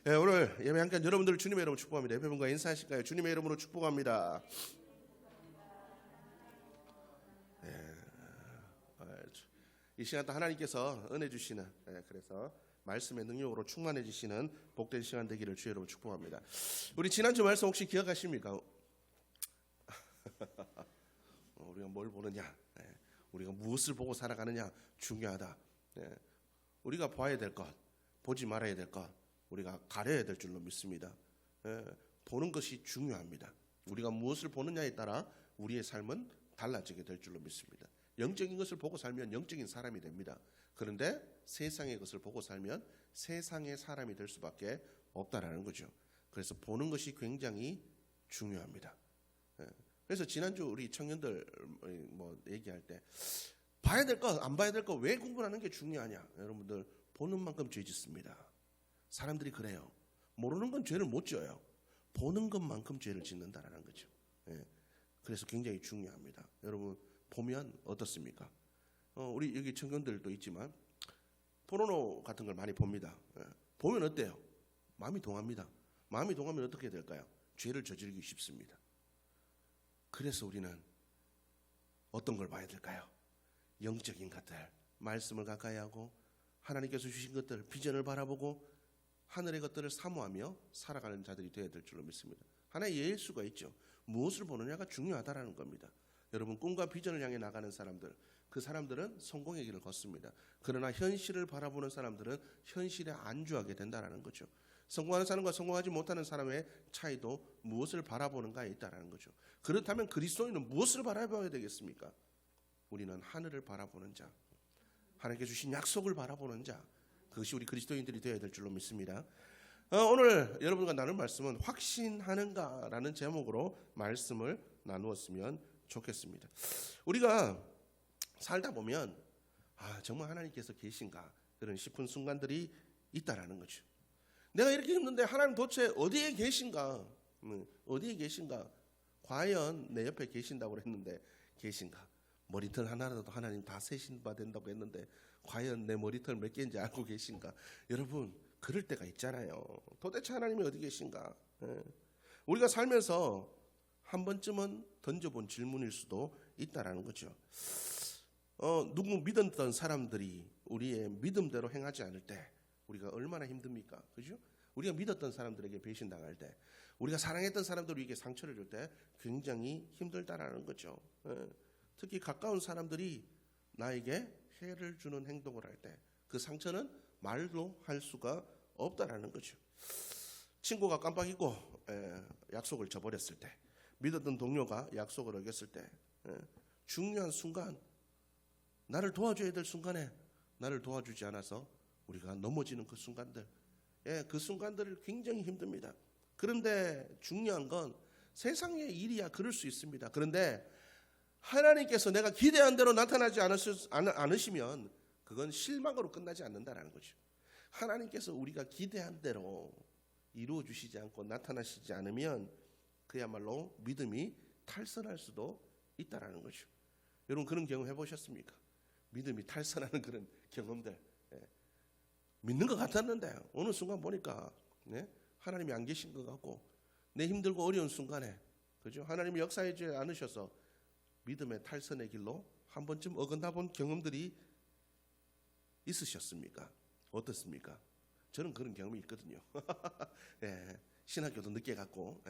네, 오늘 예배 함께 여러분들 주님의 이름으로 축복합니다. 예배분과 인사하실까요? 주님의 이름으로 축복합니다. 네, 이 시간 또 하나님께서 은혜 주시는, 그래서 말씀의 능력으로 충만해지시는 복된 시간 되기를 주의 이름으로 축복합니다. 우리 지난주 말씀 혹시 기억하십니까? 우리가 뭘 보느냐, 우리가 무엇을 보고 살아가느냐 중요하다. 우리가 봐야 될 것, 보지 말아야 될 것, 우리가 가려야 될 줄로 믿습니다. 보는 것이 중요합니다. 우리가 무엇을 보느냐에 따라 우리의 삶은 달라지게 될 줄로 믿습니다. 영적인 것을 보고 살면 영적인 사람이 됩니다. 그런데 세상의 것을 보고 살면 세상의 사람이 될 수밖에 없다라는 거죠. 그래서 보는 것이 굉장히 중요합니다. 그래서 지난주 우리 청년들 얘기할 때 봐야 될 것, 안 봐야 될 것, 왜 구분하는 게 중요하냐? 여러분들 보는 만큼 죄 짓습니다. 사람들이 그래요. 모르는 건 죄를 못 지어요. 보는 것만큼 죄를 짓는다라는 거죠. 그래서 굉장히 중요합니다. 여러분 보면 어떻습니까? 우리 여기 청년들도 있지만 포르노 같은 걸 많이 봅니다. 보면 어때요? 마음이 동합니다. 마음이 동하면 어떻게 될까요? 죄를 저지르기 쉽습니다. 그래서 우리는 어떤 걸 봐야 될까요? 영적인 것들, 말씀을 가까이 하고 하나님께서 주신 것들, 비전을 바라보고 하늘의 것들을 사모하며 살아가는 자들이 되어야 될 줄로 믿습니다. 하나의 예수가 있죠. 무엇을 보느냐가 중요하다라는 겁니다. 여러분 꿈과 비전을 향해 나가는 사람들, 그 사람들은 성공의 길을 걷습니다. 그러나 현실을 바라보는 사람들은 현실에 안주하게 된다라는 거죠. 성공하는 사람과 성공하지 못하는 사람의 차이도 무엇을 바라보는가에 있다라는 거죠. 그렇다면 그리스도인은 무엇을 바라봐야 되겠습니까? 우리는 하늘을 바라보는 자, 하나님께 주신 약속을 바라보는 자, 그것이 우리 그리스도인들이 되어야 될 줄로 믿습니다. 오늘 여러분과 나눌 말씀은 확신하는가라는 제목으로 말씀을 나누었으면 좋겠습니다. 우리가 살다 보면 정말 하나님께서 계신가 그런 싶은 순간들이 있다라는 거죠. 내가 이렇게 힘든데 하나님 도대체 어디에 계신가? 어디에 계신가? 과연 내 옆에 계신다고 했는데 계신가? 머리털 하나라도 하나님 다 세신 바 된다고 했는데 과연 내 머리털 몇 개인지 알고 계신가? 여러분 그럴 때가 있잖아요. 도대체 하나님이 어디 계신가? 우리가 살면서 한 번쯤은 던져본 질문일 수도 있다라는 거죠. 누구 믿었던 사람들이 우리의 믿음대로 행하지 않을 때 우리가 얼마나 힘듭니까? 그죠? 우리가 믿었던 사람들에게 배신당할 때, 우리가 사랑했던 사람들에게 상처를 줄 때 굉장히 힘들다라는 거죠. 특히 가까운 사람들이 나에게 해를 주는 행동을 할 때 그 상처는 말로 할 수가 없다라는 거죠. 친구가 깜빡 잊고 약속을 저버렸을 때, 믿었던 동료가 약속을 어겼을 때, 중요한 순간, 나를 도와줘야 될 순간에 나를 도와주지 않아서 우리가 넘어지는 그 순간들, 그 순간들을 굉장히 힘듭니다. 그런데 중요한 건 세상의 일이야 그럴 수 있습니다. 그런데 하나님께서 내가 기대한 대로 나타나지 않으시면 그건 실망으로 끝나지 않는다라는 거죠. 하나님께서 우리가 기대한 대로 이루어 주시지 않고 나타나시지 않으면 그야말로 믿음이 탈선할 수도 있다라는 거죠. 여러분 그런 경험 해보셨습니까? 믿음이 탈선하는 그런 경험들. 믿는 것 같았는데 어느 순간 보니까 하나님이 안 계신 것 같고 내 힘들고 어려운 순간에 그죠? 하나님이 역사하지 않으셔서 믿음의 탈선의 길로 한 번쯤 어긋나 본 경험들이 있으셨습니까? 어떻습니까? 저는 그런 경험이 있거든요. 신학교도 늦게 갔고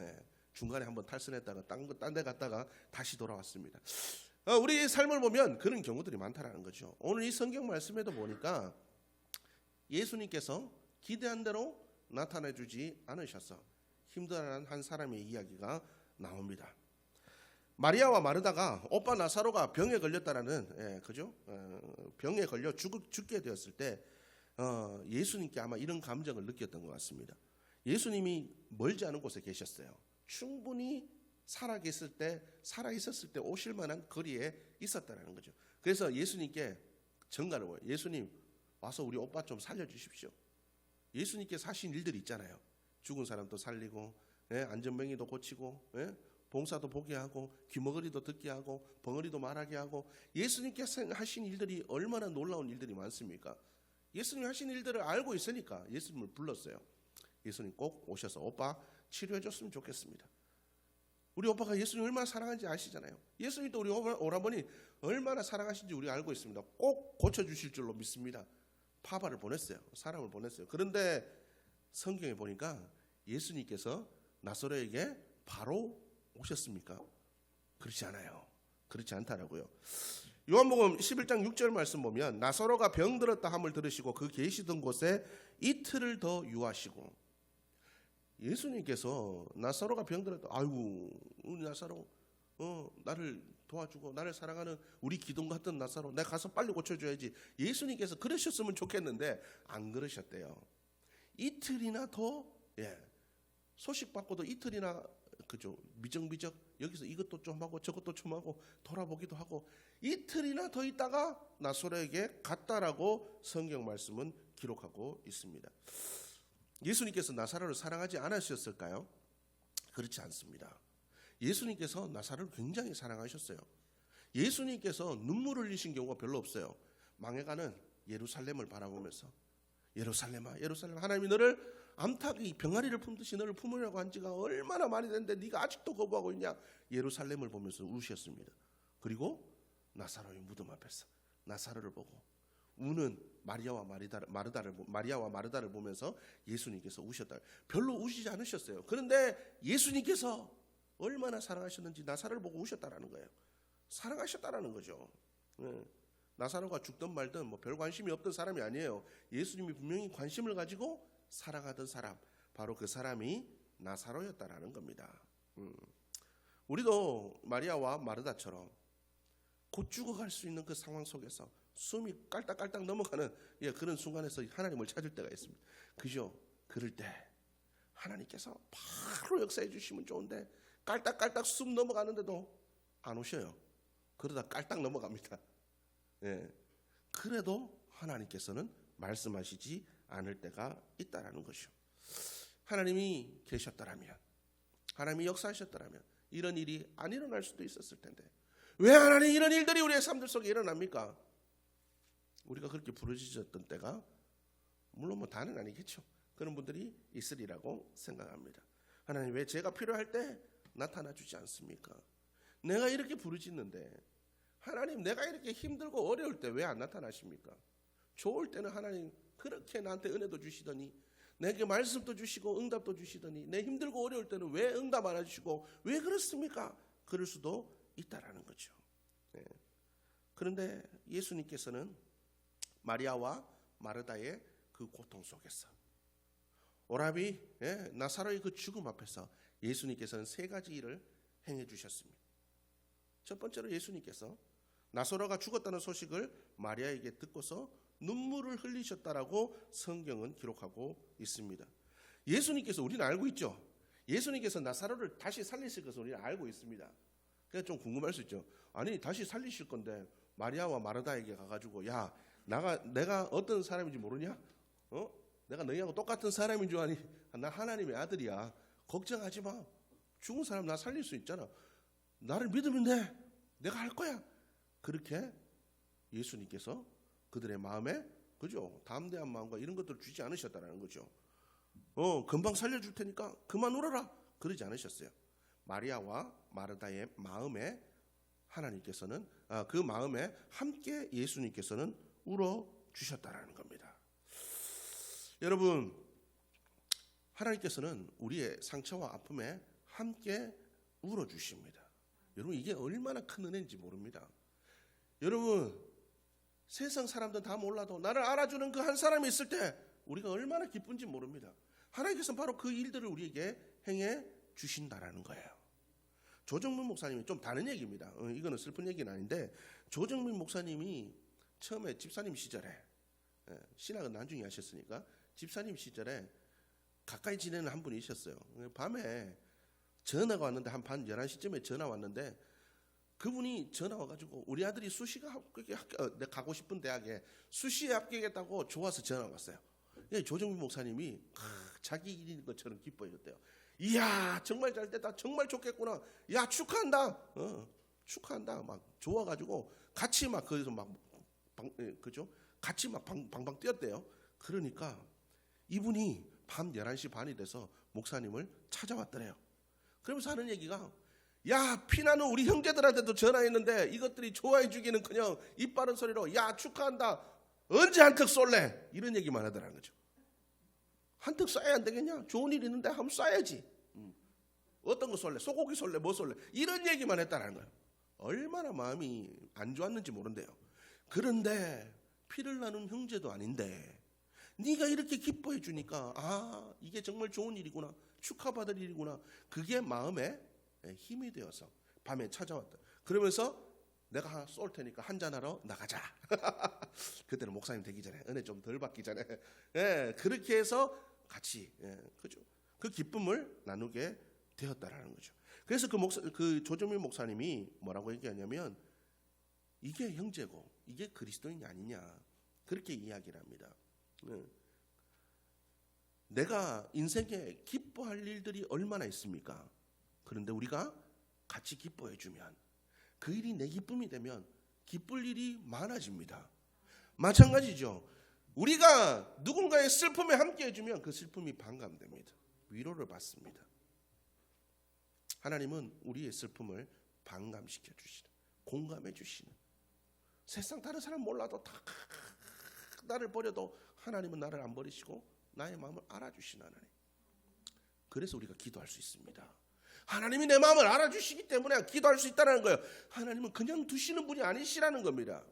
중간에 한번 탈선했다가 딴 데 갔다가 다시 돌아왔습니다. 우리 삶을 보면 그런 경우들이 많다라는 거죠. 오늘 이 성경 말씀에도 보니까 예수님께서 기대한 대로 나타나주지 않으셔서 힘들어하는 한 사람의 이야기가 나옵니다. 마리아와 마르다가 오빠 나사로가 병에 걸렸다라는 그죠? 병에 걸려 죽게 되었을 때 예수님께 아마 이런 감정을 느꼈던 것 같습니다. 예수님이 멀지 않은 곳에 계셨어요. 충분히 살아 있었을 때 오실 만한 거리에 있었다라는 거죠. 그래서 예수님께 전가를 해요. 예수님 와서 우리 오빠 좀 살려주십시오. 예수님께서 하신 일들이 있잖아요. 죽은 사람도 살리고 안전병이도 고치고 봉사도 보게 하고 귀머거리도 듣게 하고 벙어리도 말하게 하고 예수님께서 하신 일들이 얼마나 놀라운 일들이 많습니까? 예수님 하신 일들을 알고 있으니까 예수님을 불렀어요. 예수님 꼭 오셔서 오빠 치료해 줬으면 좋겠습니다. 우리 오빠가 예수님 얼마나 사랑하는지 아시잖아요. 예수님도 우리 오라버니 얼마나 사랑하신지 우리가 알고 있습니다. 꼭 고쳐주실 줄로 믿습니다. 파바를 보냈어요. 사람을 보냈어요. 그런데 성경에 보니까 예수님께서 나사로에게 바로 오셨습니까? 그렇지 않아요. 그렇지 않다라고요. 요한복음 11장 6절 말씀 보면 나사로가 병들었다 함을 들으시고 그 계시던 곳에 이틀을 더 유하시고, 예수님께서 나사로가 병들었다, 아이고 우리 나사로 나를 도와주고 나를 사랑하는 우리 기둥 같은 나사로 내가 가서 빨리 고쳐줘야지, 예수님께서 그러셨으면 좋겠는데 안 그러셨대요. 이틀이나 더 소식 받고도 이틀이나 그죠, 미적미적 여기서 이것도 좀 하고 저것도 좀 하고 돌아보기도 하고 이틀이나 더 있다가 나사로에게 갔다라고 성경 말씀은 기록하고 있습니다. 예수님께서 나사로를 사랑하지 않으셨을까요? 그렇지 않습니다. 예수님께서 나사로를 굉장히 사랑하셨어요. 예수님께서 눈물을 흘리신 경우가 별로 없어요. 망해가는 예루살렘을 바라보면서 예루살렘아 예루살렘, 하나님이 너를 암탉이 병아리를 품듯이 너를 품으려고 한 지가 얼마나 많이 됐는데 네가 아직도 거부하고 있냐, 예루살렘을 보면서 우셨습니다. 그리고 나사로의 무덤 앞에서 나사로를 보고 우는 마리아와 마르다를 보면서 예수님께서 우셨다. 별로 우시지 않으셨어요. 그런데 예수님께서 얼마나 사랑하셨는지 나사로를 보고 우셨다라는 거예요. 사랑하셨다라는 거죠. 나사로가 죽든 말든 뭐 별 관심이 없던 사람이 아니에요. 예수님이 분명히 관심을 가지고 사랑하던 사람, 바로 그 사람이 나사로였다라는 겁니다. 우리도 마리아와 마르다처럼 곧 죽어갈 수 있는 그 상황 속에서 숨이 깔딱깔딱 넘어가는 그런 순간에서 하나님을 찾을 때가 있습니다. 그죠? 그럴 때 하나님께서 바로 역사해 주시면 좋은데 깔딱깔딱 숨 넘어가는데도 안 오셔요. 그러다 깔딱 넘어갑니다. 그래도 하나님께서는 말씀하시지 않을 때가 있다라는 것이죠. 하나님이 계셨더라면, 하나님이 역사하셨더라면 이런 일이 안 일어날 수도 있었을 텐데 왜 하나님 이런 일들이 우리의 삶들 속에 일어납니까? 우리가 그렇게 부르짖었던 때가 물론 뭐 다는 아니겠죠. 그런 분들이 있으리라고 생각합니다. 하나님 왜 제가 필요할 때 나타나 주지 않습니까? 내가 이렇게 부르짖는데 하나님 내가 이렇게 힘들고 어려울 때 왜 안 나타나십니까? 좋을 때는 하나님 그렇게 나한테 은혜도 주시더니 내게 말씀도 주시고 응답도 주시더니 내 힘들고 어려울 때는 왜 응답 안 해주시고 왜 그렇습니까? 그럴 수도 있다라는 거죠. 그런데 예수님께서는 마리아와 마르다의 그 고통 속에서 오라비 나사로의 그 죽음 앞에서 예수님께서는 세 가지 일을 행해 주셨습니다. 첫 번째로 예수님께서 나사로가 죽었다는 소식을 마리아에게 듣고서 눈물을 흘리셨다라고 성경은 기록하고 있습니다. 예수님께서, 우리는 알고 있죠. 예수님께서 나사로를 다시 살리실 것을 우리는 알고 있습니다. 그래서 좀 궁금할 수 있죠. 아니 다시 살리실 건데 마리아와 마르다에게 가가지고 야 내가 어떤 사람인지 모르냐? 내가 너희하고 똑같은 사람인 줄 아니? 나 하나님의 아들이야. 걱정하지 마. 죽은 사람 나 살릴 수 있잖아. 나를 믿으면 돼. 내가 할 거야. 그렇게 예수님께서 그들의 마음에 그죠? 담대한 마음과 이런 것들을 주지 않으셨다라는 거죠. 금방 살려줄 테니까 그만 울어라. 그러지 않으셨어요. 마리아와 마르다의 마음에 하나님께서는 그 마음에 함께 예수님께서는 울어 주셨다라는 겁니다. 여러분, 하나님께서는 우리의 상처와 아픔에 함께 울어 주십니다. 여러분 이게 얼마나 큰 은혜인지 모릅니다. 여러분 세상 사람들은 다 몰라도 나를 알아주는 그 한 사람이 있을 때 우리가 얼마나 기쁜지 모릅니다. 하나님께서는 바로 그 일들을 우리에게 행해 주신다라는 거예요. 조정민 목사님이 좀 다른 얘기입니다. 이거는 슬픈 얘기는 아닌데 조정민 목사님이 처음에 집사님 시절에 신학은 나중에 하셨으니까 집사님 시절에 가까이 지내는 한 분이 있었어요. 밤에 전화가 왔는데 한 밤 11시쯤에 전화 왔는데 그분이 전화 와가지고 우리 아들이 수시가 내가 가고 싶은 대학에 수시에 합격했다고 좋아서 전화 왔어요. 조정민 목사님이 자기 일인 것처럼 기뻐했대요. 이야 정말 잘 됐다. 정말 좋겠구나. 야 축하한다. 축하한다. 막 좋아가지고 같이 막 거기서 막 그죠? 같이 막 방방 뛰었대요. 그러니까 이분이 밤 11시 반이 돼서 목사님을 찾아왔더래요. 그러면서 하는 얘기가, 야, 피나는 우리 형제들한테도 전화했는데 이것들이 좋아해 주기는커녕 입 바른 소리로 야, 축하한다, 언제 한턱 쏠래, 이런 얘기만 하더라는 거죠. 한턱 쏴야 안 되겠냐, 좋은 일 있는데 한번 쏴야지. 어떤 거 쏠래, 소고기 쏠래, 뭐 쏠래, 이런 얘기만 했다는 거예요. 얼마나 마음이 안 좋았는지 모른대요. 그런데 피를 나눈 형제도 아닌데 네가 이렇게 기뻐해 주니까 아, 이게 정말 좋은 일이구나, 축하받을 일이구나, 그게 마음에 힘이 되어서 밤에 찾아왔다. 그러면서 내가 하나 쏠 테니까 한잔하러 나가자. 그때는 목사님 되기 전에, 은혜 좀 덜 받기 전에, 그렇게 해서 같이, 그죠, 그 기쁨을 나누게 되었다라는 거죠. 그래서 그 조정민 목사님이 뭐라고 얘기하냐면, 이게 형제고 이게 그리스도인이 아니냐, 그렇게 이야기를 합니다. 내가 인생에 기뻐할 일들이 얼마나 있습니까? 그런데 우리가 같이 기뻐해 주면, 그 일이 내 기쁨이 되면 기쁠 일이 많아집니다. 마찬가지죠. 우리가 누군가의 슬픔에 함께 해주면 그 슬픔이 반감됩니다. 위로를 받습니다. 하나님은 우리의 슬픔을 반감시켜 주시는, 공감해 주시는, 세상 다른 사람 몰라도 다 나를 버려도 하나님은 나를 안 버리시고 나의 마음을 알아주시는 하나님. 그래서 우리가 기도할 수 있습니다. 하나님이 내 마음을 알아주시기 때문에 기도할 수 있다는 거예요. 하나님은 그냥 두시는 분이 아니시라는 겁니다.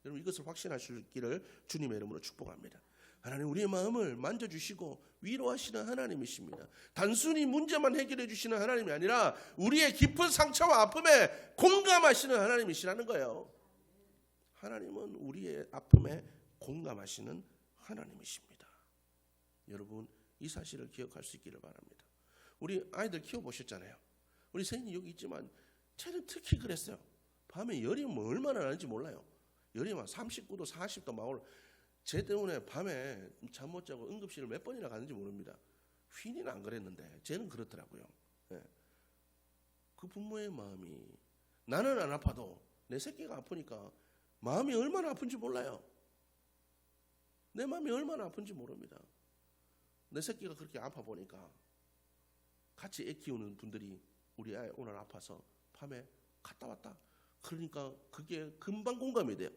여러분, 이것을 확신하시기를 주님의 이름으로 축복합니다. 하나님, 우리의 마음을 만져주시고 위로하시는 하나님이십니다. 단순히 문제만 해결해 주시는 하나님이 아니라 우리의 깊은 상처와 아픔에 공감하시는 하나님이시라는 거예요. 하나님은 우리의 아픔에 공감하시는 하나님이십니다. 여러분, 이 사실을 기억할 수 있기를 바랍니다. 우리 아이들 키워보셨잖아요. 우리 세인이 여기 있지만 쟤는 특히 그랬어요. 밤에 열이 뭐 얼마나 나는지 몰라요. 열이 막 39도 40도 막 올라. 쟤 때문에 밤에 잠 못 자고 응급실을 몇 번이나 갔는지 모릅니다. 휘니는 안 그랬는데 쟤는 그렇더라고요. 그 부모의 마음이, 나는 안 아파도 내 새끼가 아프니까 마음이 얼마나 아픈지 몰라요. 내 마음이 얼마나 아픈지 모릅니다. 내 새끼가 그렇게 아파 보니까 같이 애 키우는 분들이 우리 아이 오늘 아파서 밤에 갔다 왔다, 그러니까 그게 금방 공감이 돼요.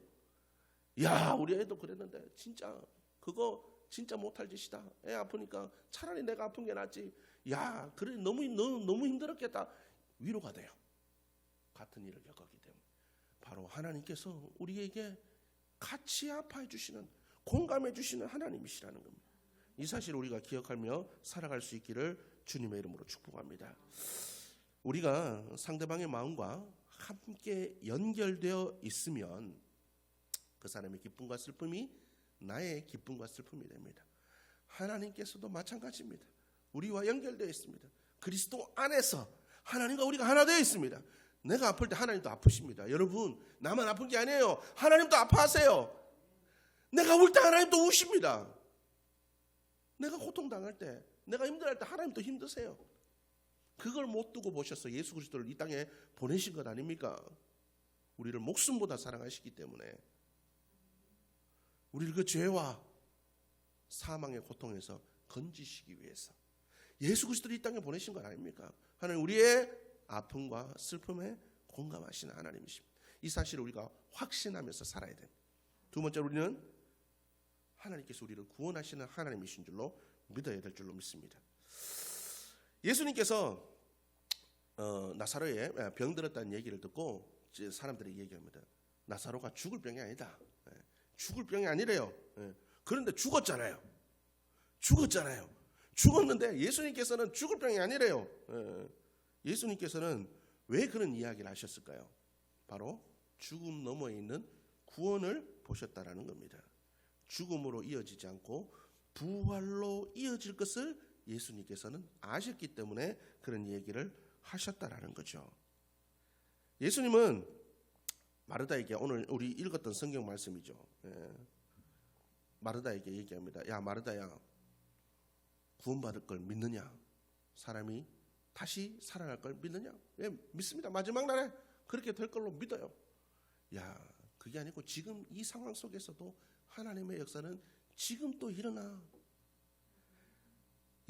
야, 우리 애도 그랬는데 진짜 그거 진짜 못할 짓이다. 애 아프니까 차라리 내가 아픈 게 낫지. 야, 그래 너무 힘들었겠다. 위로가 돼요. 같은 일을 겪었기 때문에. 바로 하나님께서 우리에게 같이 아파해 주시는, 공감해 주시는 하나님이시라는 겁니다. 이 사실을 우리가 기억하며 살아갈 수 있기를 주님의 이름으로 축복합니다. 우리가 상대방의 마음과 함께 연결되어 있으면 그 사람의 기쁨과 슬픔이 나의 기쁨과 슬픔이 됩니다. 하나님께서도 마찬가지입니다. 우리와 연결되어 있습니다. 그리스도 안에서 하나님과 우리가 하나 되어 있습니다. 내가 아플 때 하나님도 아프십니다. 여러분, 나만 아픈 게 아니에요. 하나님도 아파하세요. 내가 울 때 하나님도 우십니다. 내가 고통당할 때, 내가 힘들할 때 하나님도 힘드세요. 그걸 못 두고 보셔서 예수 그리스도를 이 땅에 보내신 것 아닙니까? 우리를 목숨보다 사랑하시기 때문에 우리를 그 죄와 사망의 고통에서 건지시기 위해서 예수 그리스도를 이 땅에 보내신 것 아닙니까? 하나님, 우리의 아픔과 슬픔에 공감하시는 하나님이십니다. 이 사실을 우리가 확신하면서 살아야 됩니다. 두 번째로, 우리는 하나님께서 우리를 구원하시는 하나님이신 줄로 믿어야 될 줄로 믿습니다. 예수님께서 나사로에 병들었다는 얘기를 듣고 사람들이 얘기합니다. 나사로가 죽을 병이 아니다. 죽을 병이 아니래요. 그런데 죽었잖아요. 죽었는데 예수님께서는 죽을 병이 아니래요. 예수님께서는 왜 그런 이야기를 하셨을까요? 바로 죽음 너머에 있는 구원을 보셨다라는 겁니다. 죽음으로 이어지지 않고 부활로 이어질 것을 예수님께서는 아셨기 때문에 그런 얘기를 하셨다라는 거죠. 예수님은 마르다에게, 오늘 우리 읽었던 성경 말씀이죠. 마르다에게 얘기합니다. 야, 마르다야, 구원받을 걸 믿느냐? 사람이 다시 살아날 걸 믿느냐? 예, 믿습니다. 마지막 날에 그렇게 될 걸로 믿어요. 야, 그게 아니고 지금 이 상황 속에서도 하나님의 역사는 지금 또 일어나.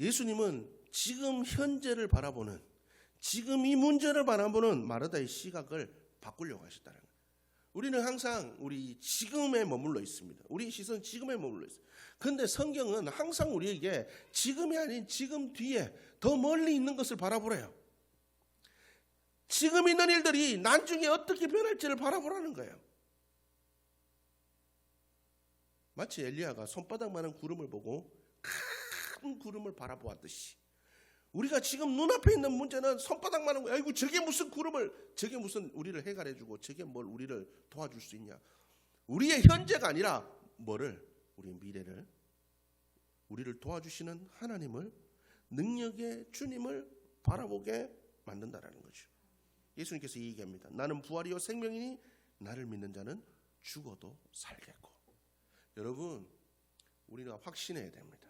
예수님은 지금 현재를 바라보는, 지금 이 문제를 바라보는 마르다의 시각을 바꾸려고 하셨다는 거예요. 우리는 항상 우리 지금에 머물러 있습니다. 우리 시선은 지금에 머물러 있어요. 그런데 성경은 항상 우리에게 지금이 아닌 지금 뒤에 더 멀리 있는 것을 바라보래요. 지금 있는 일들이 나중에 어떻게 변할지를 바라보라는 거예요. 마치 엘리야가 손바닥만한 구름을 보고 큰 구름을 바라보았듯이 우리가 지금 눈앞에 있는 문제는 손바닥만한 거야. 아이고 저게 무슨 구름을, 저게 무슨 우리를 해결해주고 저게 뭘 우리를 도와줄 수 있냐. 우리의 현재가 아니라 뭐를, 우리의 미래를, 우리를 도와주시는 하나님을, 능력의 주님을 바라보게 만든다라는 거죠. 예수님께서 이 얘기합니다. 나는 부활이요 생명이니 나를 믿는 자는 죽어도 살겠고. 여러분, 우리는 확신해야 됩니다.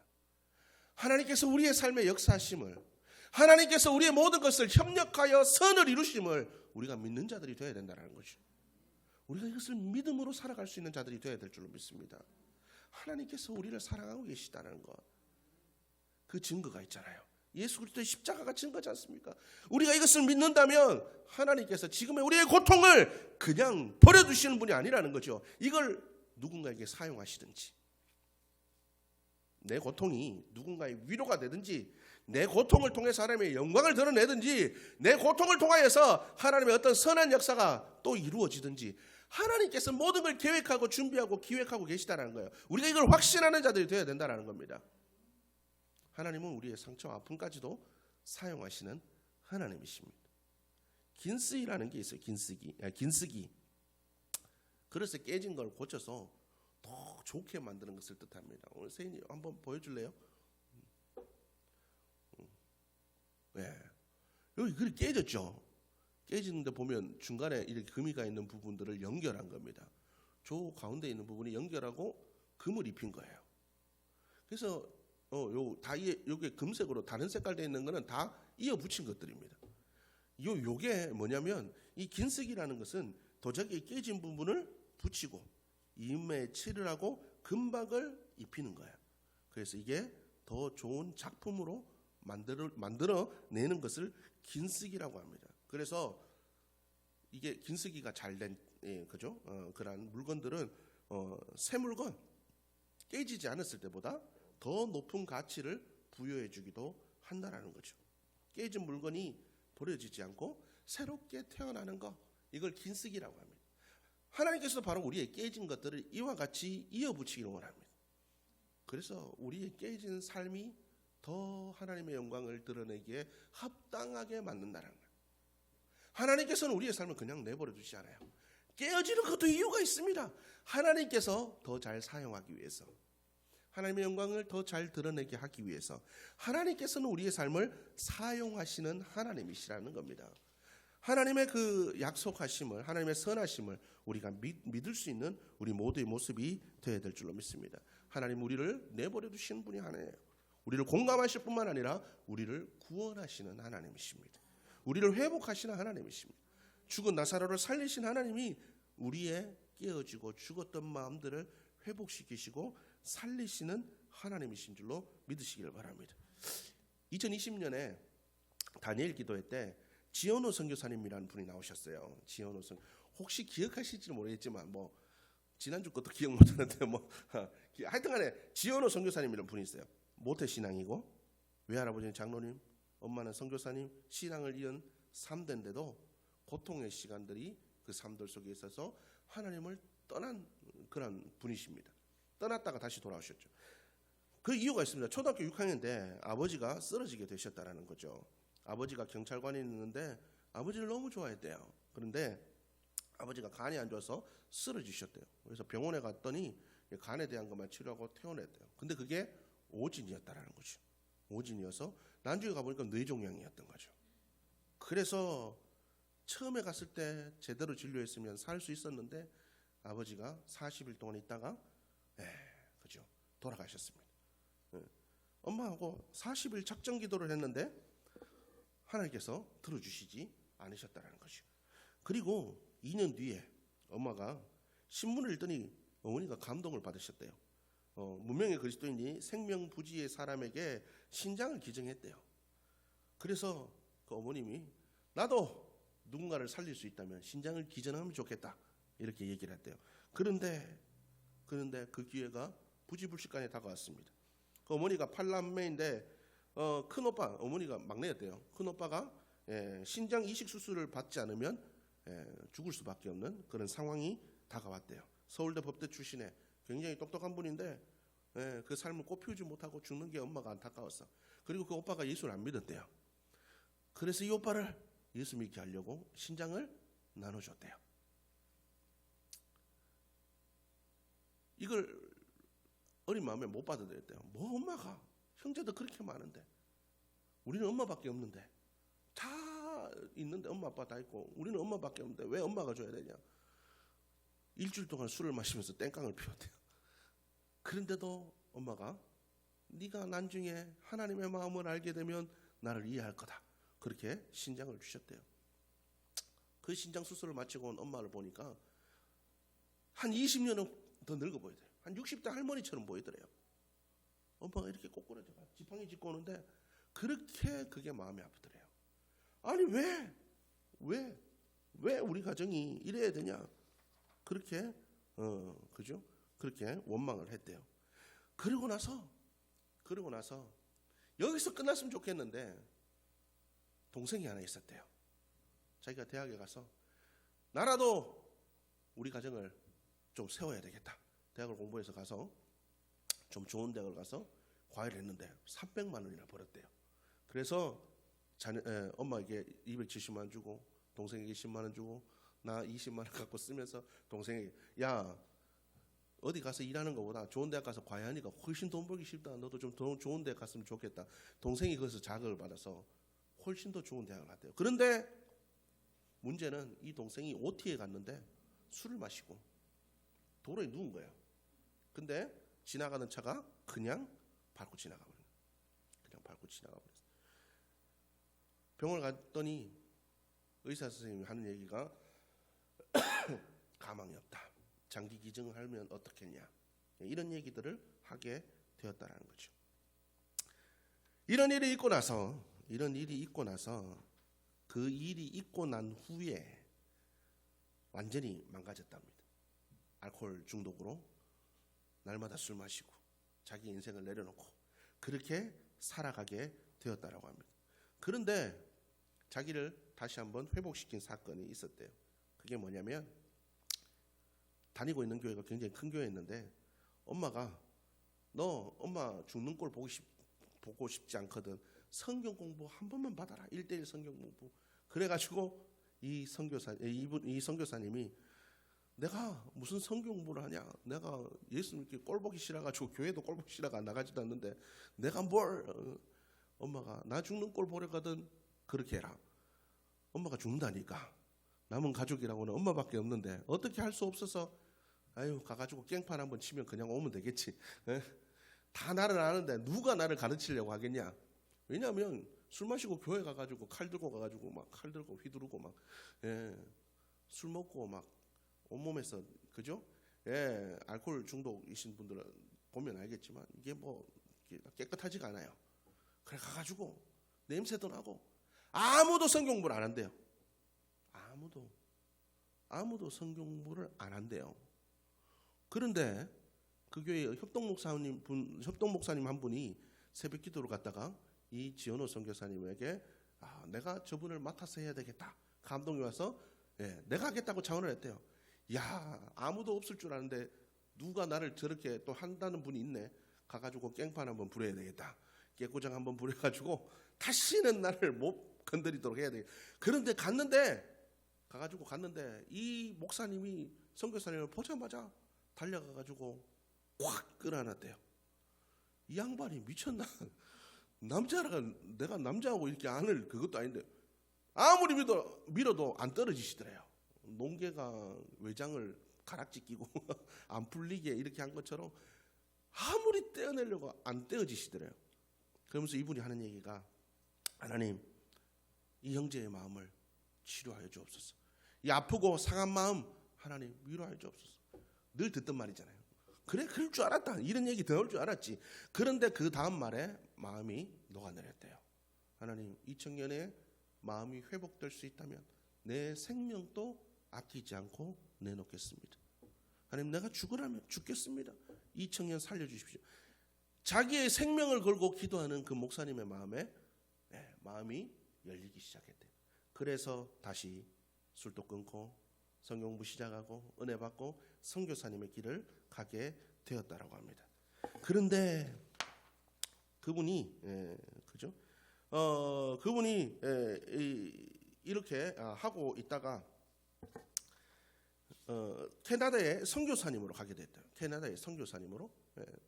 하나님께서 우리의 삶의 역사하심을, 하나님께서 우리의 모든 것을 협력하여 선을 이루심을 우리가 믿는 자들이 되어야 된다는 거죠. 우리가 이것을 믿음으로 살아갈 수 있는 자들이 되어야 될 줄로 믿습니다. 하나님께서 우리를 사랑하고 계시다는 것, 그 증거가 있잖아요. 예수 그리스도의 십자가가 증거지 않습니까? 우리가 이것을 믿는다면 하나님께서 지금의 우리의 고통을 그냥 버려두시는 분이 아니라는 거죠. 이걸 누군가에게 사용하시든지, 내 고통이 누군가의 위로가 되든지, 내 고통을 통해서 하나님의 영광을 드러내든지, 내 고통을 통하여서 하나님의 어떤 선한 역사가 또 이루어지든지, 하나님께서 모든 걸 계획하고 준비하고 기획하고 계시다는 거예요. 우리가 이걸 확신하는 자들이 되어야 된다는 겁니다. 하나님은 우리의 상처와 아픔까지도 사용하시는 하나님이십니다. 긴쓰기라는 게 있어요. 긴쓰기. 그릇에 깨진 걸 고쳐서 더 좋게 만드는 것을 뜻합니다. 오늘 세인이 한번 보여줄래요? 네. 여기 그릇 깨졌죠. 깨지는데 보면 중간에 이렇게 금이가 있는 부분들을 연결한 겁니다. 저 가운데 있는 부분이 연결하고 금을 입힌 거예요. 그래서 요게 금색으로 다른 색깔 되어 있는 거는 다 이어 붙인 것들입니다. 요게 뭐냐면, 이 긴쓰기라는 것은 도자기에 깨진 부분을 붙이고 이음에 칠을 하고 금박을 입히는 거예요. 그래서 이게 더 좋은 작품으로 만들어내는 것을 긴쓰기라고 합니다. 그래서 이게 긴쓰기가 잘된 그죠? 그런 물건들은 새 물건, 깨지지 않았을 때보다 더 높은 가치를 부여해 주기도 한다라는 거죠. 깨진 물건이 버려지지 않고 새롭게 태어나는 것, 이걸 긴쓰기라고 합니다. 하나님께서도 바로 우리의 깨진 것들을 이와 같이 이어붙이기를 원합니다. 그래서 우리의 깨진 삶이 더 하나님의 영광을 드러내기에 합당하게 만든다는 거예요. 하나님께서는 우리의 삶을 그냥 내버려 두시지 않아요. 깨어지는 것도 이유가 있습니다. 하나님께서 더 잘 사용하기 위해서, 하나님의 영광을 더 잘 드러내게 하기 위해서 하나님께서는 우리의 삶을 사용하시는 하나님이시라는 겁니다. 하나님의 그 약속하심을, 하나님의 선하심을 우리가 믿을 수 있는 우리 모두의 모습이 되어야 될 줄로 믿습니다. 하나님 우리를 내버려 두시는 분이 하나예요. 우리를 공감하실 뿐만 아니라 우리를 구원하시는 하나님이십니다. 우리를 회복하시는 하나님이십니다. 죽은 나사로를 살리신 하나님이 우리의 깨어지고 죽었던 마음들을 회복시키시고 살리시는 하나님이신 줄로 믿으시기를 바랍니다. 2020년에 다니엘 기도회 때 지현호 선교사님이라는 분이 나오셨어요. 지현호 선, 혹시 기억하실지 모르겠지만 지난주 것도 기억 못하는데 하여튼간에 지현호 선교사님이라는 분이 있어요. 모태신앙이고 외할아버지는 장로님, 엄마는 선교사님, 신앙을 이은 3대인데도 고통의 시간들이 그 삶들 속에 있어서 하나님을 떠난 그런 분이십니다. 떠났다가 다시 돌아오셨죠. 그 이유가 있습니다. 초등학교 6학년 때 아버지가 쓰러지게 되셨다라는 거죠. 아버지가 경찰관이 있는데 아버지를 너무 좋아했대요. 그런데 아버지가 간이 안 좋아서 쓰러지셨대요. 그래서 병원에 갔더니 간에 대한 것만 치료하고 퇴원했대요. 근데 그게 오진이었다라는 거죠. 오진이어서 나중에 가보니까 뇌종양이었던 거죠. 그래서 처음에 갔을 때 제대로 진료했으면 살 수 있었는데 아버지가 40일 동안 있다가 그죠, 돌아가셨습니다. 엄마하고 40일 작정 기도를 했는데 하나님께서 들어주시지 않으셨다는 거죠. 그리고 2년 뒤에 엄마가 신문을 읽더니 어머니가 감동을 받으셨대요. 문명의 그리스도인이 생명부지의 사람에게 신장을 기증했대요. 그래서 그 어머님이 나도 누군가를 살릴 수 있다면 신장을 기증하면 좋겠다 이렇게 얘기를 했대요. 그런데 그 기회가 부지불식간에 다가왔습니다. 그 어머니가 8남매인데 큰 오빠, 어머니가 막내였대요. 큰 오빠가 신장 이식 수술을 받지 않으면 죽을 수밖에 없는 그런 상황이 다가왔대요. 서울대 법대 출신의 굉장히 똑똑한 분인데 그 삶을 꽃피우지 못하고 죽는 게 엄마가 안타까웠어. 그리고 그 오빠가 예수를 안 믿었대요. 그래서 이 오빠를 예수 믿게 하려고 신장을 나눠줬대요. 이걸 어린 마음에 못 받아들였대요. 뭐 엄마가, 형제도 그렇게 많은데 우리는 엄마밖에 없는데, 다 있는데 엄마 아빠 다 있고 우리는 엄마밖에 없는데 왜 엄마가 줘야 되냐. 일주일 동안 술을 마시면서 땡깡을 피웠대요. 그런데도 엄마가 네가 나중에 하나님의 마음을 알게 되면 나를 이해할 거다, 그렇게 신장을 주셨대요. 그 신장 수술을 마치고 온 엄마를 보니까 한 20년은 더 늙어 보이더래요. 한 60대 할머니처럼 보이더래요. 엄마가 이렇게 꼬꾸라져 지팡이 짚고 오는데 그렇게 그게 마음이 아프더래요. 아니 왜 우리 가정이 이래야 되냐, 그렇게 그죠? 그렇게 원망을 했대요. 그러고 나서 여기서 끝났으면 좋겠는데 동생이 하나 있었대요. 자기가 대학에 가서 나라도 우리 가정을 좀 세워야 되겠다. 대학을 공부해서 가서 좀 좋은 대학을 가서 과외를 했는데 300만 원이나 벌었대요. 그래서 엄마에게 270만 원 주고 동생에게 10만 원 주고 나 20만 원 갖고 쓰면서 동생에게 야 어디 가서 일하는 것보다 좋은 대학 가서 과외하니까 훨씬 돈 벌기 쉽다. 너도 좀 더 좋은 대학 갔으면 좋겠다. 동생이 거기서 자극을 받아서 훨씬 더 좋은 대학을 갔대요. 그런데 문제는 이 동생이 OT에 갔는데 술을 마시고 도로에 누운 거예요. 근데 지나가는 차가 그냥 밟고 지나가 버린 거예요. 그냥 밟고 지나가 버렸어요. 병원을 갔더니 의사 선생님이 하는 얘기가 가망이 없다. 장기 기증을 하면 어떻겠냐. 이런 얘기들을 하게 되었다라는 거죠. 이런 일이 있고 나서 그 일이 있고 난 후에 완전히 망가졌답니다. 알코올 중독으로 날마다 술 마시고 자기 인생을 내려놓고 그렇게 살아가게 되었다라고 합니다. 그런데 자기를 다시 한번 회복시킨 사건이 있었대요. 그게 뭐냐면 다니고 있는 교회가 굉장히 큰 교회였는데 엄마가 너 엄마 죽는 꼴 보고 싶지 않거든. 성경 공부 한 번만 받아라. 1:1 성경 공부. 그래가지고 이 선교사님이 내가 무슨 성경 공부를 하냐. 내가 예수 믿기 꼴보기 싫어가지고 교회도 꼴보기 싫어가 나가지도 않는데 내가 뭘 엄마가 나 죽는 꼴 보려거든. 그렇게 해라. 엄마가 죽는다니까. 남은 가족이라고는 엄마밖에 없는데 어떻게 할 수 없어서 아유 가가지고 깽판 한번 치면 그냥 오면 되겠지. 다 나를 아는데 누가 나를 가르치려고 하겠냐. 왜냐하면 술 마시고 교회 가가지고 칼 들고 가가지고 막 칼 들고 휘두르고 막 술 먹고 막 온몸에서 그죠? 알코올 중독이신 분들은 보면 알겠지만 이게 뭐 깨끗하지가 않아요. 그래 가가지고 냄새도 나고 아무도 성경 공부를 안 한대요. 아무도 성경 공부를 안 한대요. 그런데 그 교회 협동 목사님 한 분이 새벽 기도를 갔다가 이 지현호 선교사님에게 내가 저분을 맡아서 해야 되겠다. 감동이 와서 내가 하겠다고 자원을 했대요. 야 아무도 없을 줄 아는데 누가 나를 저렇게 또 한다는 분이 있네. 가가지고 깽판 한번 부려야 되겠다. 깨꼬장 한번 부려가지고 다시는 나를 못 건드리도록 해야 되겠다. 그런데 가가지고 갔는데 이 목사님이 선교사님을 보자마자 달려가가지고 확 끌어안았대요. 이 양반이 미쳤나? 남자가 내가 남자하고 이렇게 안을 그것도 아닌데 아무리 밀어도 안 떨어지시더래요. 농개가 외장을 가락지 끼고 안 풀리게 이렇게 한 것처럼 아무리 떼어내려고 안 떼어지시더래요. 그러면서 이분이 하는 얘기가 하나님 이 형제의 마음을 치료하여 주옵소서. 이 아프고 상한 마음 하나님 위로하여 주옵소서. 늘 듣던 말이잖아요. 그래, 그럴 줄 알았다. 이런 얘기 나올 줄 알았지. 그런데 그 다음 말에 마음이 녹아내렸대요. 하나님, 이 청년의 마음이 회복될 수 있다면 내 생명도 아끼지 않고 내놓겠습니다. 하나님, 내가 죽으라면 죽겠습니다. 이 청년 살려주십시오. 자기의 생명을 걸고 기도하는 그 목사님의 마음이 열리기 시작했대요. 그래서 다시 술도 끊고 성경 공부 시작하고 은혜 받고 선교사님의 길을 가게 되었다라고 합니다. 그런데 그분이 그죠? 그분이 이렇게 하고 있다가 캐나다의 선교사님으로 가게 됐대요. 캐나다의 선교사님으로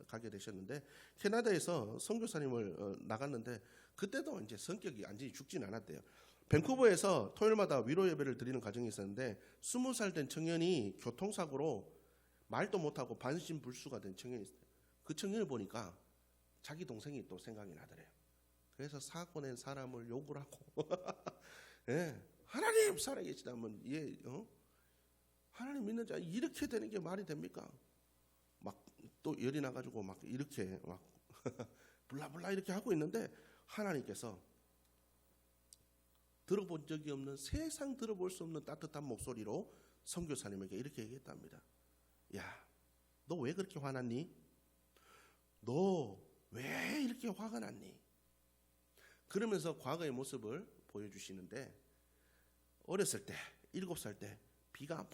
가게 되셨는데 캐나다에서 선교사님을 나갔는데 그때도 이제 성격이 완전히 죽진 않았대요. 밴쿠버에서 토요일마다 위로 예배를 드리는 과정이 있었는데 20살 된 청년이 교통사고로 말도 못하고 반신불수가 된 청년이 있어요. 그 청년을 보니까 자기 동생이 또 생각이 나더래요. 그래서 사고 낸 사람을 욕을 하고 예, 하나님 살아계시다면 하나님 믿는 자 이렇게 되는 게 말이 됩니까? 막 또 열이 나가지고 막 이렇게 막 블라블라 이렇게 하고 있는데 하나님께서 들어본 적이 없는 세상 들어볼 수 없는 따뜻한 목소리로 선교사님에게 이렇게 얘기했답니다. 야, 너 왜 그렇게 화났니? 너 왜 이렇게 화가 났니? 그러면서 과거의 모습을 보여주시는데 어렸을 때 7살 때 비가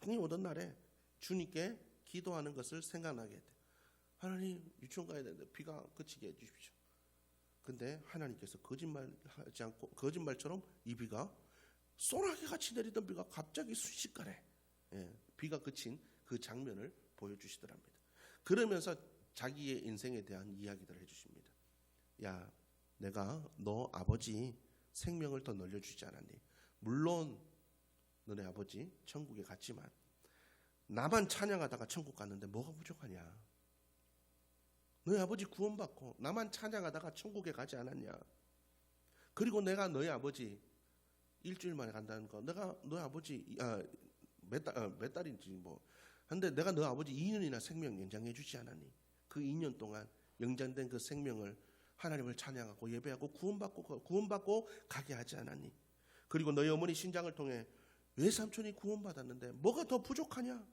많이 오던 날에 주님께 기도하는 것을 생각나게 했대요. 하나님, 유치원 가야 되는데 비가 그치게 해주십시오. 근데 하나님께서 거짓말하지 않고 거짓말처럼 이 비가 소나기 같이 내리던 비가 갑자기 순식간에 비가 그친 그 장면을 보여주시더랍니다. 그러면서 자기의 인생에 대한 이야기들을 해주십니다. 야, 내가 너 아버지 생명을 더 늘려주지 않았니? 물론 너네 아버지 천국에 갔지만 나만 찬양하다가 천국 갔는데 뭐가 부족하냐? 너희 아버지 구원받고 나만 찬양하다가 천국에 가지 않았냐? 그리고 내가 너희 아버지 일주일 만에 간다는 거, 내가 너희 아버지 몇 달인지 뭐 근데 내가 너희 아버지 2년이나 생명 연장해 주지 않았니? 그 2년 동안 연장된 그 생명을 하나님을 찬양하고 예배하고 구원받고 가게 하지 않았니? 그리고 너희 어머니 신장을 통해 외삼촌이 구원받았는데 뭐가 더 부족하냐?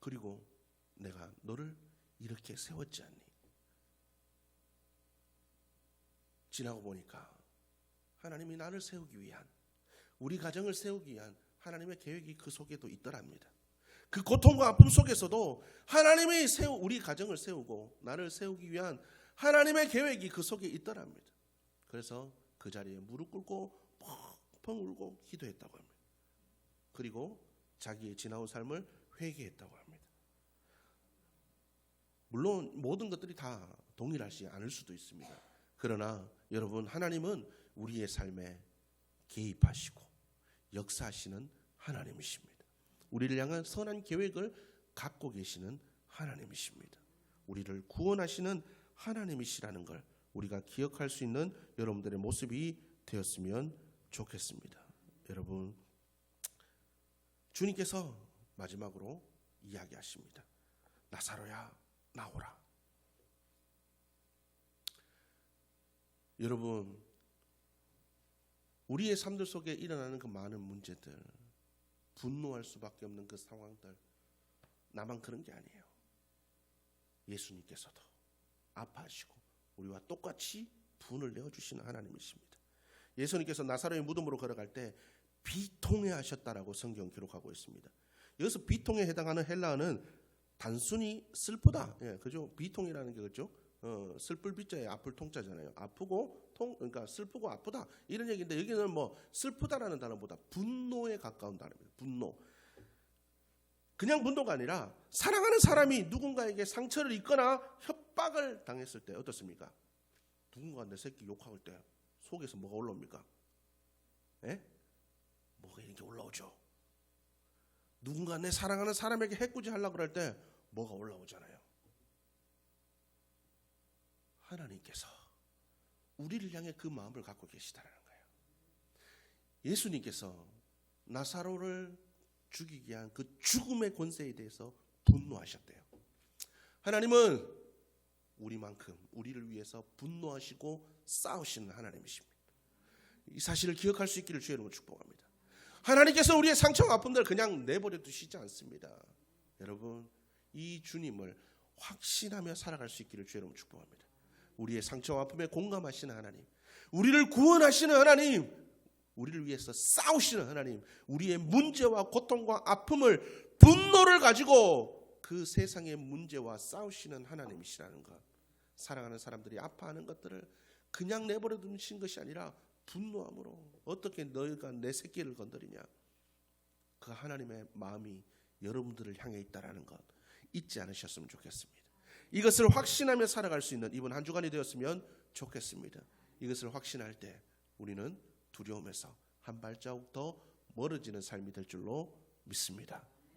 그리고 내가 너를 이렇게 세웠지 않니? 지나고 보니까 하나님이 나를 세우기 위한, 우리 가정을 세우기 위한 하나님의 계획이 그 속에도 있더랍니다. 그 고통과 아픔 속에서도 하나님이 우리 가정을 세우고 나를 세우기 위한 하나님의 계획이 그 속에 있더랍니다. 그래서 그 자리에 무릎 꿇고 펑펑 울고 기도했다고 합니다. 그리고 자기의 지나온 삶을 회개했다고 합니다. 물론 모든 것들이 다 동일하지 않을 수도 있습니다. 그러나 여러분, 하나님은 우리의 삶에 개입하시고 역사하시는 하나님이십니다. 우리를 향한 선한 계획을 갖고 계시는 하나님이십니다. 우리를 구원하시는 하나님이시라는 걸 우리가 기억할 수 있는 여러분들의 모습이 되었으면 좋겠습니다. 여러분, 주님께서 마지막으로 이야기하십니다. 나사로야, 나오라. 여러분, 우리의 삶들 속에 일어나는 그 많은 문제들, 분노할 수밖에 없는 그 상황들, 나만 그런 게 아니에요. 예수님께서도 아파하시고 우리와 똑같이 분을 내어주시는 하나님이십니다. 예수님께서 나사로의 무덤으로 걸어갈 때 비통해 하셨다라고 성경 기록하고 있습니다. 여기서 비통에 해당하는 헬라어는 단순히 슬프다, 그죠? 비통이라는 게 그죠? 슬플 비자에 아플 통자잖아요. 아프고 그러니까 슬프고 아프다 이런 얘기인데 여기는 뭐 슬프다라는 단어보다 분노에 가까운 단어입니다. 분노. 그냥 분노가 아니라 사랑하는 사람이 누군가에게 상처를 입거나 협박을 당했을 때 어떻습니까? 누군가 내 새끼 욕할 때 속에서 뭐가 올라옵니까? 뭐가 이렇게 올라오죠. 누군가 내 사랑하는 사람에게 해코지 하려고 그럴 때 뭐가 올라오잖아요. 하나님께서 우리를 향해 그 마음을 갖고 계시다는 거예요. 예수님께서 나사로를 죽이게 한 그 죽음의 권세에 대해서 분노하셨대요. 하나님은 우리만큼 우리를 위해서 분노하시고 싸우시는 하나님이십니다. 이 사실을 기억할 수 있기를 주의 이름으로 축복합니다. 하나님께서 우리의 상처와 아픔들을 그냥 내버려 두시지 않습니다. 여러분, 이 주님을 확신하며 살아갈 수 있기를 주의 이름으로 축복합니다. 우리의 상처와 아픔에 공감하시는 하나님, 우리를 구원하시는 하나님, 우리를 위해서 싸우시는 하나님, 우리의 문제와 고통과 아픔을, 분노를 가지고 그 세상의 문제와 싸우시는 하나님이시라는 것, 사랑하는 사람들이 아파하는 것들을 그냥 내버려 두신 것이 아니라 분노함으로, 어떻게 너희가 내 새끼를 건드리냐, 그 하나님의 마음이 여러분들을 향해 있다는 것 잊지 않으셨으면 좋겠습니다. 이것을 확신하며 살아갈 수 있는 이번 한 주간이 되었으면 좋겠습니다. 이것을 확신할 때 우리는 두려움에서 한 발자국 더 멀어지는 삶이 될 줄로 믿습니다.